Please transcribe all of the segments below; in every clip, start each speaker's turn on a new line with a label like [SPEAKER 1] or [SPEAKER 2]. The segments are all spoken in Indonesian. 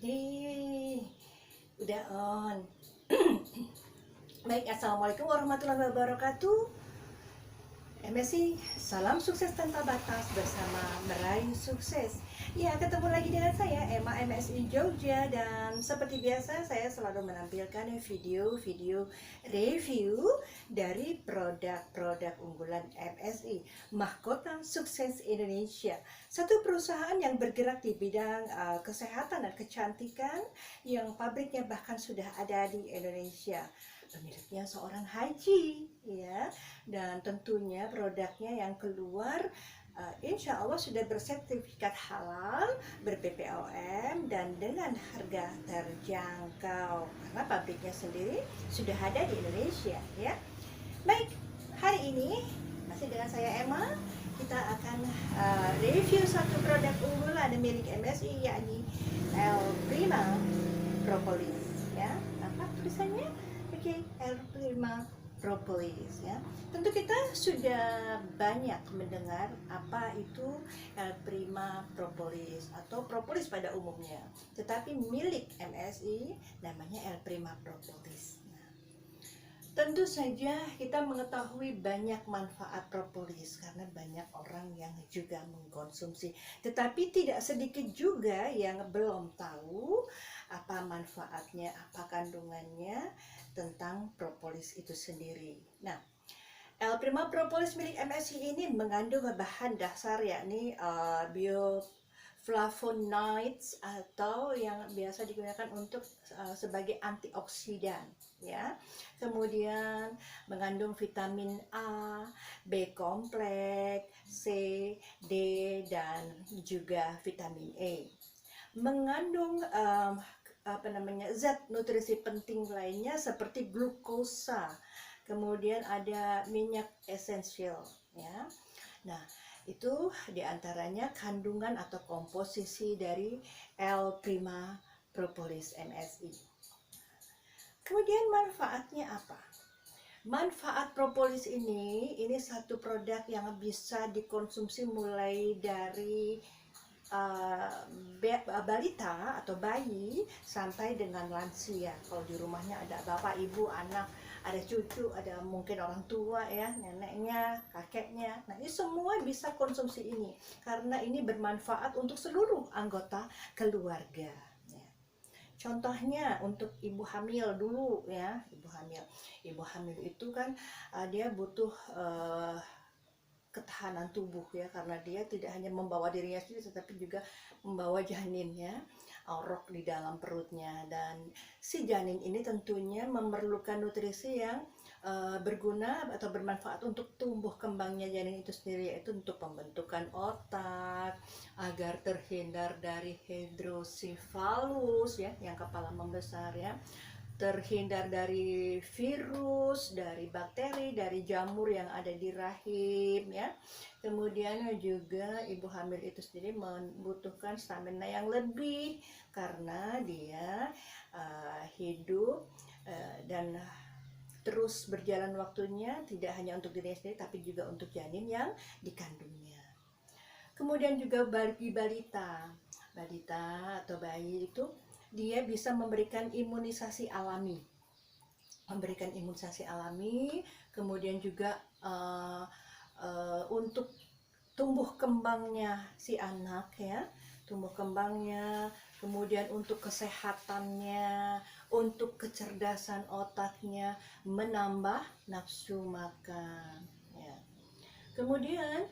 [SPEAKER 1] Hei, udah on. Baik, assalamualaikum warahmatullahi wabarakatuh. MSI, salam sukses tanpa batas bersama meraih sukses. Ya, ketemu lagi dengan saya Emma MSI Jogja, dan seperti biasa saya selalu menampilkan video-video review dari produk-produk unggulan MSI, Mahkota Sukses Indonesia. Satu perusahaan yang bergerak di bidang kesehatan dan kecantikan, yang pabriknya bahkan sudah ada di Indonesia. Pemiliknya seorang haji, ya, dan tentunya produknya yang keluar insya Allah sudah bersertifikat halal, ber-BPOM, dan dengan harga terjangkau karena pabriknya sendiri sudah ada di Indonesia, ya. Baik, hari ini masih dengan saya Emma, kita akan review satu produk unggulan milik MSI, yakni El Prima Propolis, ya. Apa tulisannya? Oke, El Prima Propolis, ya. Tentu kita sudah banyak mendengar apa itu El Prima Propolis atau propolis pada umumnya. Tetapi milik MSI namanya El Prima Propolis. Tentu saja kita mengetahui banyak manfaat propolis karena banyak orang yang juga mengkonsumsi. Tetapi tidak sedikit juga yang belum tahu apa manfaatnya, apa kandungannya tentang propolis itu sendiri. Nah, El Prima Propolis milik MSI ini mengandung bahan dasar yakni bioflavonoids atau yang biasa digunakan untuk sebagai antioksidan, ya. Kemudian mengandung vitamin A, B kompleks, C, D, dan juga vitamin E. Mengandung zat nutrisi penting lainnya seperti glukosa. Kemudian ada minyak esensial, ya. Nah, itu diantaranya kandungan atau komposisi dari El Prima Propolis MSI. Kemudian manfaatnya apa? Manfaat propolis ini satu produk yang bisa dikonsumsi mulai dari balita atau bayi sampai dengan lansia. Kalau di rumahnya ada bapak, ibu, anak, ada cucu, ada mungkin orang tua, ya, neneknya, kakeknya. Nah, ini semua bisa konsumsi ini karena ini bermanfaat untuk seluruh anggota keluarga. Contohnya untuk ibu hamil dulu, ya, ibu hamil itu kan dia butuh ketahanan tubuh, ya, karena dia tidak hanya membawa dirinya sendiri tetapi juga membawa janinnya, orok di dalam perutnya, dan si janin ini tentunya memerlukan nutrisi yang berguna atau bermanfaat untuk tumbuh kembangnya janin itu sendiri, yaitu untuk pembentukan otak agar terhindar dari hidrosefalus, ya, yang kepala membesar, ya, terhindar dari virus, dari bakteri, dari jamur yang ada di rahim, ya. Kemudian juga ibu hamil itu sendiri membutuhkan stamina yang lebih karena dia hidup dan terus berjalan waktunya, tidak hanya untuk dirinya sendiri tapi juga untuk janin yang dikandungnya. Kemudian juga bagi balita atau bayi itu dia bisa memberikan imunisasi alami, kemudian juga untuk tumbuh kembangnya si anak, ya, kemudian untuk kesehatannya, untuk kecerdasan otaknya, menambah nafsu makan, ya. Kemudian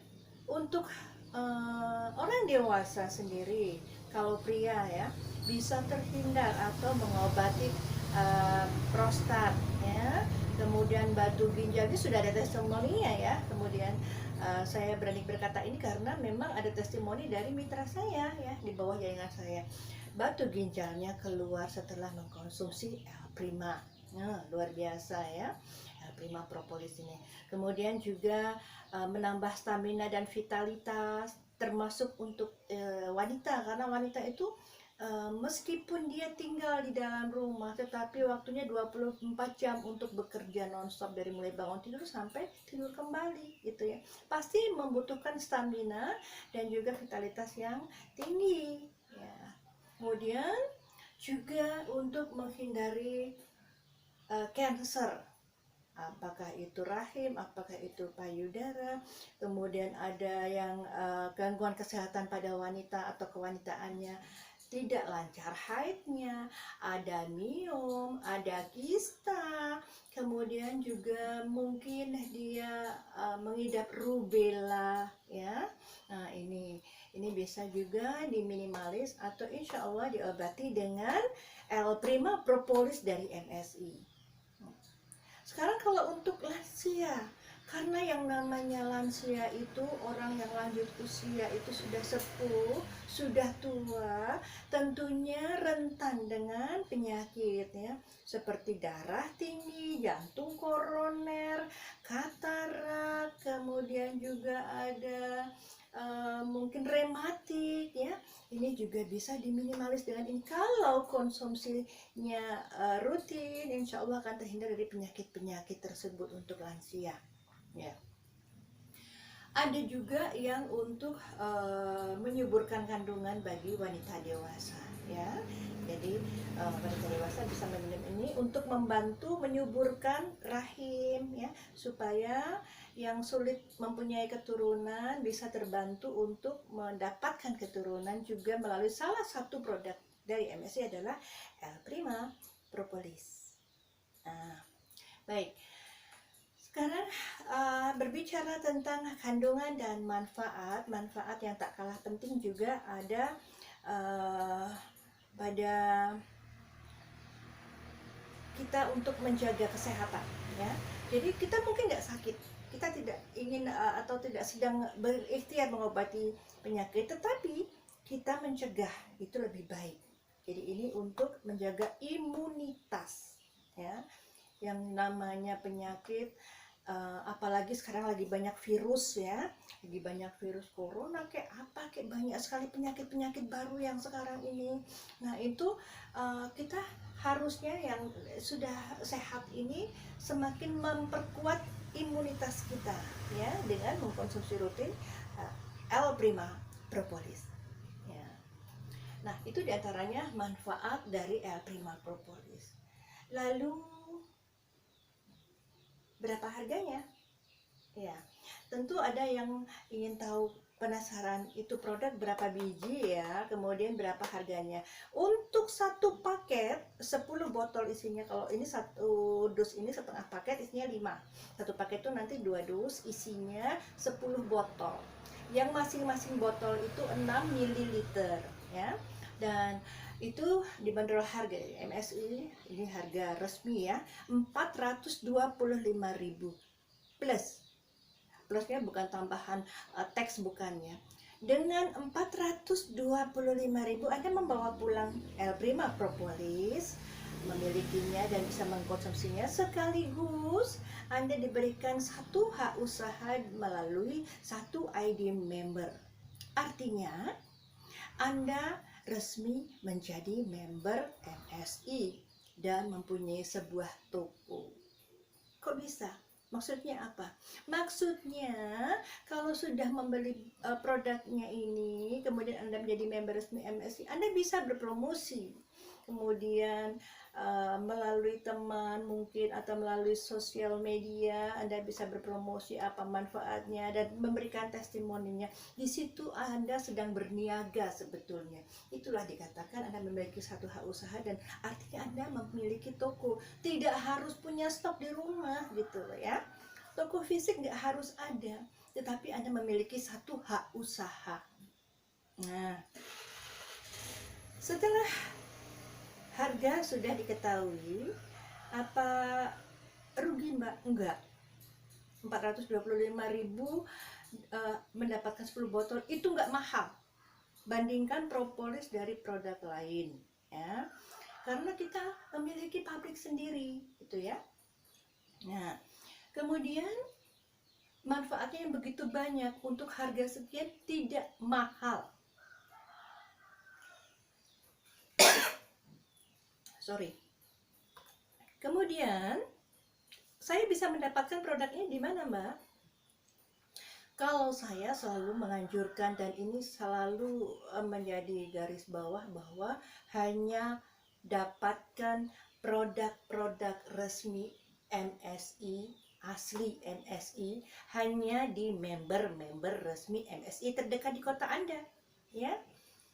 [SPEAKER 1] untuk orang dewasa sendiri, kalau pria, ya, bisa terhindar atau mengobati prostat, ya. Kemudian batu ginjal, ini sudah ada testimoninya, ya. Kemudian saya berani berkata ini karena memang ada testimoni dari mitra saya, ya, di bawah jaringan saya. Batu ginjalnya keluar setelah mengkonsumsi El Prima. Nah, luar biasa, ya, El Prima Propolis ini. Kemudian juga menambah stamina dan vitalitas, termasuk untuk wanita, karena wanita itu meskipun dia tinggal di dalam rumah tetapi waktunya 24 jam untuk bekerja nonstop dari mulai bangun tidur sampai tidur kembali, gitu, ya, pasti membutuhkan stamina dan juga vitalitas yang tinggi, ya. Kemudian juga untuk menghindari cancer, apakah itu rahim, apakah itu payudara, kemudian ada yang gangguan kesehatan pada wanita atau kewanitaannya tidak lancar haidnya, ada miom, ada kista, kemudian juga mungkin dia mengidap rubella ya. Nah, ini bisa juga diminimalis atau insya Allah diobati dengan L-Prima Propolis dari MSI. Sekarang kalau untuk lansia, karena yang namanya lansia itu orang yang lanjut usia itu sudah sepuh, sudah tua, tentunya rentan dengan penyakit ya, seperti darah tinggi, jantung koroner, katarak, kemudian juga ada mungkin rematik ya. Ini juga bisa diminimalis dengan ini kalau konsumsinya rutin, insya Allah akan terhindar dari penyakit-penyakit tersebut untuk lansia ya. Ada juga yang untuk menyuburkan kandungan bagi wanita dewasa ya. Jadi wanita dewasa bisa meminum ini untuk membantu menyuburkan rahim ya, supaya yang sulit mempunyai keturunan bisa terbantu untuk mendapatkan keturunan juga melalui salah satu produk dari MSI adalah L-Prima Propolis. Nah, baik. Sekarang berbicara tentang kandungan dan manfaat yang tak kalah penting juga ada pada kita untuk menjaga kesehatan ya. Jadi kita mungkin nggak sakit, kita tidak ingin atau tidak sedang berikhtiar mengobati penyakit, tetapi kita mencegah itu lebih baik. Jadi ini untuk menjaga imunitas ya. Yang namanya penyakit apalagi sekarang lagi banyak virus ya, lagi banyak virus corona kayak apa, kayak banyak sekali penyakit-penyakit baru yang sekarang ini. Nah itu kita harusnya yang sudah sehat ini semakin memperkuat imunitas kita ya dengan mengkonsumsi rutin L-Prima Propolis ya. Nah itu diantaranya manfaat dari L-Prima Propolis. Lalu berapa harganya? Ya, tentu ada yang ingin tahu, penasaran itu produk berapa biji ya, kemudian berapa harganya. Untuk satu paket 10 botol isinya, kalau ini satu dus ini setengah paket isinya 5. Satu paket itu nanti 2 dus isinya 10 botol. Yang masing-masing botol itu 6 ml ya. Dan itu dibanderol harga MSI, ini harga resmi ya, 425.000 plus. Plusnya bukan tambahan teks, bukannya. Dengan 425.000 Anda membawa pulang L-Prima Propolis, memilikinya dan bisa mengkonsumsinya, sekaligus Anda diberikan satu hak usaha melalui satu ID member. Artinya Anda resmi menjadi member MSI dan mempunyai sebuah toko. Kok bisa? Maksudnya apa? Maksudnya kalau sudah membeli produknya ini, kemudian Anda menjadi member resmi MSI, Anda bisa berpromosi. Kemudian melalui teman mungkin atau melalui sosial media Anda bisa berpromosi apa manfaatnya dan memberikan testimoninya. Di situ Anda sedang berniaga sebetulnya. Itulah dikatakan Anda memiliki satu hak usaha, dan artinya Anda memiliki toko. Tidak harus punya stok di rumah gitu loh ya. Toko fisik nggak harus ada, tetapi Anda memiliki satu hak usaha. Nah, setelah harga sudah diketahui, apa rugi Mbak? Enggak. 425.000 mendapatkan 10 botol itu enggak mahal. Bandingkan propolis dari produk lain ya. Karena kita memiliki pabrik sendiri gitu ya. Nah, kemudian manfaatnya yang begitu banyak untuk harga sekian, tidak mahal. Sorry. Kemudian saya bisa mendapatkan produknya di mana, Mbak? Kalau saya selalu menganjurkan, dan ini selalu menjadi garis bawah, bahwa hanya dapatkan produk-produk resmi MSI, asli MSI, hanya di member-member resmi MSI terdekat di kota Anda, ya.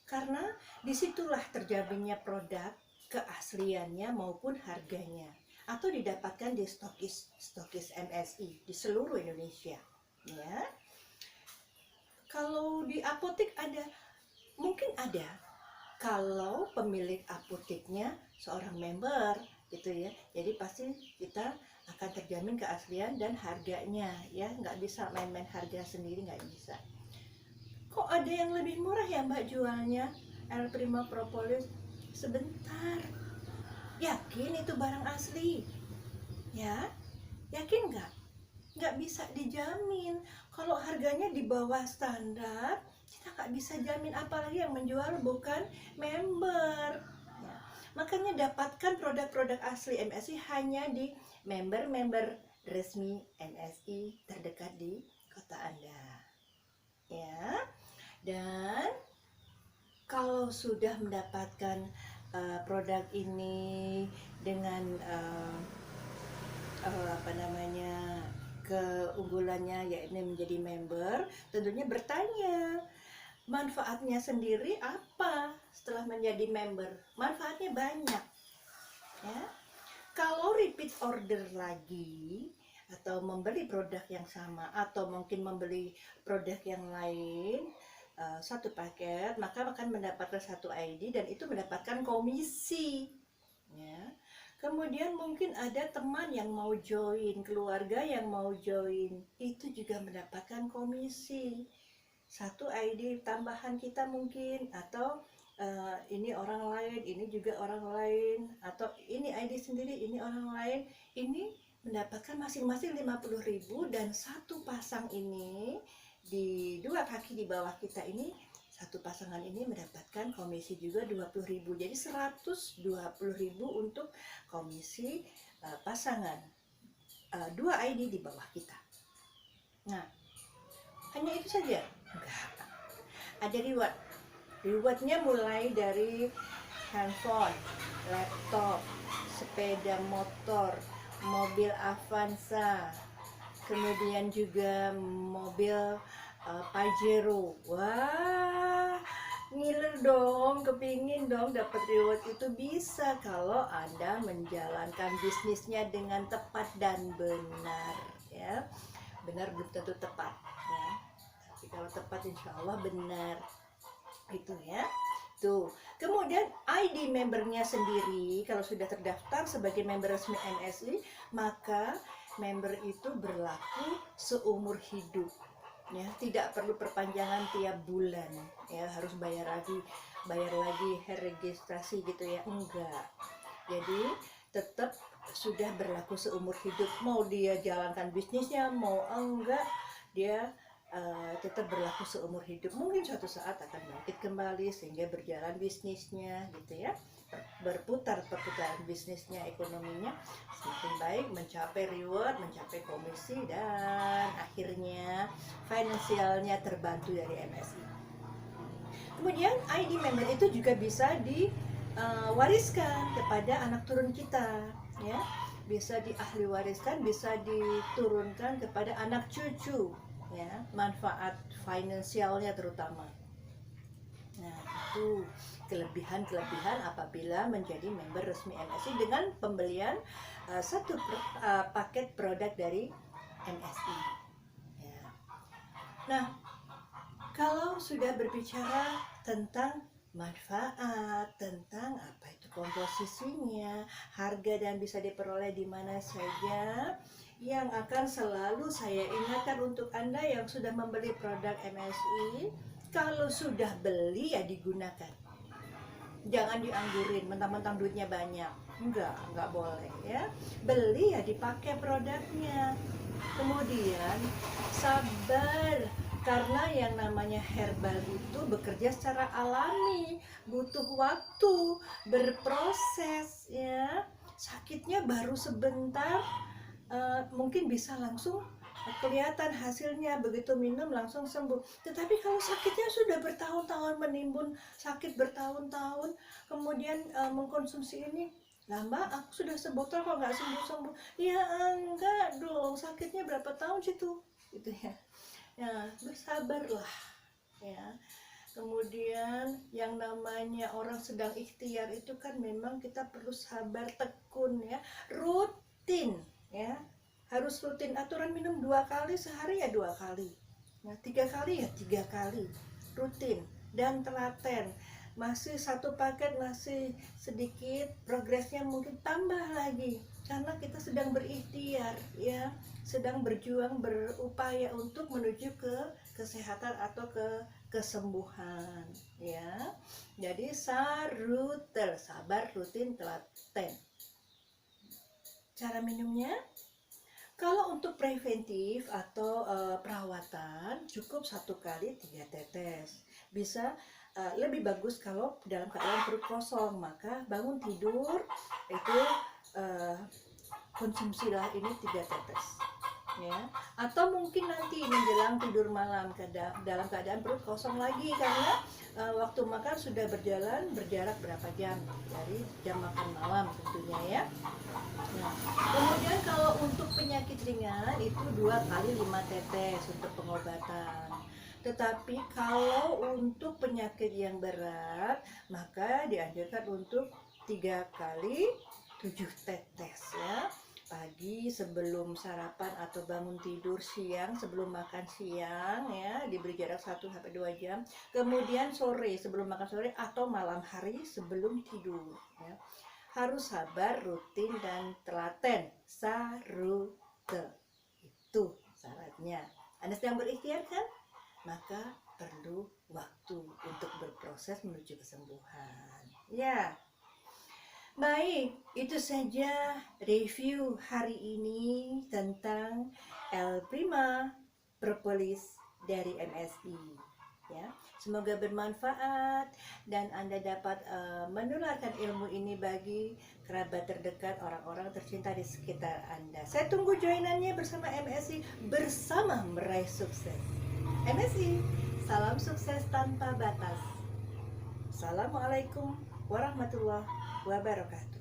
[SPEAKER 1] Karena disitulah terjaminnya produk, keasliannya maupun harganya, atau didapatkan di stokis MSI di seluruh Indonesia, ya. Kalau di apotek mungkin ada, kalau pemilik apoteknya seorang member gitu ya, jadi pasti kita akan terjamin keaslian dan harganya, ya. Nggak bisa main-main harga sendiri, nggak bisa. Kok ada yang lebih murah ya Mbak jualnya? El Prima Propolis. Sebentar, yakin itu barang asli? Ya, yakin nggak? Nggak bisa dijamin. Kalau harganya di bawah standar, kita nggak bisa jamin, apalagi yang menjual bukan member, ya. Makanya dapatkan produk-produk asli MSI hanya di member-member resmi MSI terdekat di kota Anda, ya. Dan kalau sudah mendapatkan produk ini dengan keunggulannya, yaitu menjadi member, tentunya bertanya manfaatnya sendiri apa setelah menjadi member. Manfaatnya banyak, ya. Kalau repeat order lagi atau membeli produk yang sama, atau mungkin membeli produk yang lain, satu paket, maka akan mendapatkan satu ID dan itu mendapatkan komisi, ya. Kemudian mungkin ada teman yang mau join, keluarga yang mau join, itu juga mendapatkan komisi. Satu ID tambahan kita mungkin, atau ini orang lain, ini juga orang lain, atau ini ID sendiri, ini orang lain, ini mendapatkan masing-masing 50.000, dan satu pasang ini di dua kaki di bawah kita ini, satu pasangan ini mendapatkan komisi juga 20.000. Jadi 120.000 untuk komisi pasangan dua ID di bawah kita. Nah, hanya itu saja? Enggak. Ada rewardnya mulai dari handphone, laptop, sepeda motor, mobil Avanza, kemudian juga mobil Pajero. Wah, ngiler dong, kepingin dong dapat reward itu. Bisa kalau Anda menjalankan bisnisnya dengan tepat dan benar, ya. Benar belum tentu tepat, ya. Tapi kalau tepat insya Allah benar, itu ya. Tuh. Kemudian ID membernya sendiri, kalau sudah terdaftar sebagai member resmi MSI, maka member itu berlaku seumur hidup, ya. Tidak perlu perpanjangan tiap bulan, ya, harus bayar lagi registrasi gitu ya, enggak. Jadi tetap sudah berlaku seumur hidup, mau dia jalankan bisnisnya mau enggak, dia tetap berlaku seumur hidup. Mungkin suatu saat akan bangkit kembali sehingga berjalan bisnisnya gitu ya, perputaran bisnisnya, ekonominya semakin baik, mencapai reward, mencapai komisi, dan akhirnya finansialnya terbantu dari MSI. Kemudian ID member itu juga bisa diwariskan kepada anak turun kita, ya. Bisa diahli wariskan, bisa diturunkan kepada anak cucu, ya, manfaat finansialnya terutama. Nah, itu kelebihan apabila menjadi member resmi MSI dengan pembelian satu paket produk dari MSI, ya. Nah, kalau sudah berbicara tentang manfaat, tentang apa itu komposisinya, harga, dan bisa diperoleh di mana saja, yang akan selalu saya ingatkan untuk Anda yang sudah membeli produk MSI, kalau sudah beli ya digunakan. Jangan dianggurin mentang-mentang duitnya banyak. Enggak boleh, ya. Beli ya dipakai produknya. Kemudian sabar, karena yang namanya herbal itu bekerja secara alami, butuh waktu, berproses, ya. Sakitnya baru sebentar, mungkin bisa langsung kelihatan hasilnya, begitu minum langsung sembuh. Tetapi kalau sakitnya sudah bertahun-tahun menimbun, sakit bertahun-tahun, kemudian mengkonsumsi ini, lama aku sudah sebotol kok nggak sembuh-sembuh. Ya enggak dong, sakitnya berapa tahun situ, gitu ya. Ya, bersabarlah ya. Kemudian yang namanya orang sedang ikhtiar itu kan memang kita perlu sabar, tekun ya, rutin ya, harus rutin. Aturan minum 2 kali sehari ya 2 kali, nah 3 kali ya 3 kali, rutin dan telaten. Masih 1 paket masih sedikit, progresnya mungkin tambah lagi karena kita sedang berikhtiar ya, sedang berjuang, berupaya untuk menuju ke kesehatan atau ke kesembuhan ya. Jadi sarutel, sabar, rutin, telaten. Cara minumnya, kalau untuk preventif atau perawatan cukup 1 kali 3 tetes. Bisa lebih bagus kalau dalam keadaan perut kosong, maka bangun tidur itu konsumsilah ini 3 tetes ya. Atau mungkin nanti menjelang tidur malam dalam keadaan perut kosong lagi, karena waktu makan sudah berjarak berapa jam dari jam makan malam tentunya ya. Nah, kemudian kalau untuk penyakit ringan itu 2 kali 5 tetes untuk pengobatan. Tetapi kalau untuk penyakit yang berat, maka dianjurkan untuk 3 kali 7 tetes ya. Pagi sebelum sarapan atau bangun tidur, siang sebelum makan siang ya, diberi jarak 1-2 jam. Kemudian sore sebelum makan sore atau malam hari sebelum tidur ya. Harus sabar, rutin dan telaten. Sarute. Itu syaratnya. Anda sedang berikhtiar kan? Maka perlu waktu untuk berproses menuju kesembuhan. Ya. Baik, itu saja review hari ini tentang L. Prima Propolis dari MSI ya. Semoga bermanfaat dan Anda dapat menularkan ilmu ini bagi kerabat terdekat, orang-orang tercinta di sekitar Anda. Saya tunggu joinannya bersama MSI, bersama meraih sukses. MSI, salam sukses tanpa batas. Assalamualaikum warahmatullahi wabarakatuh.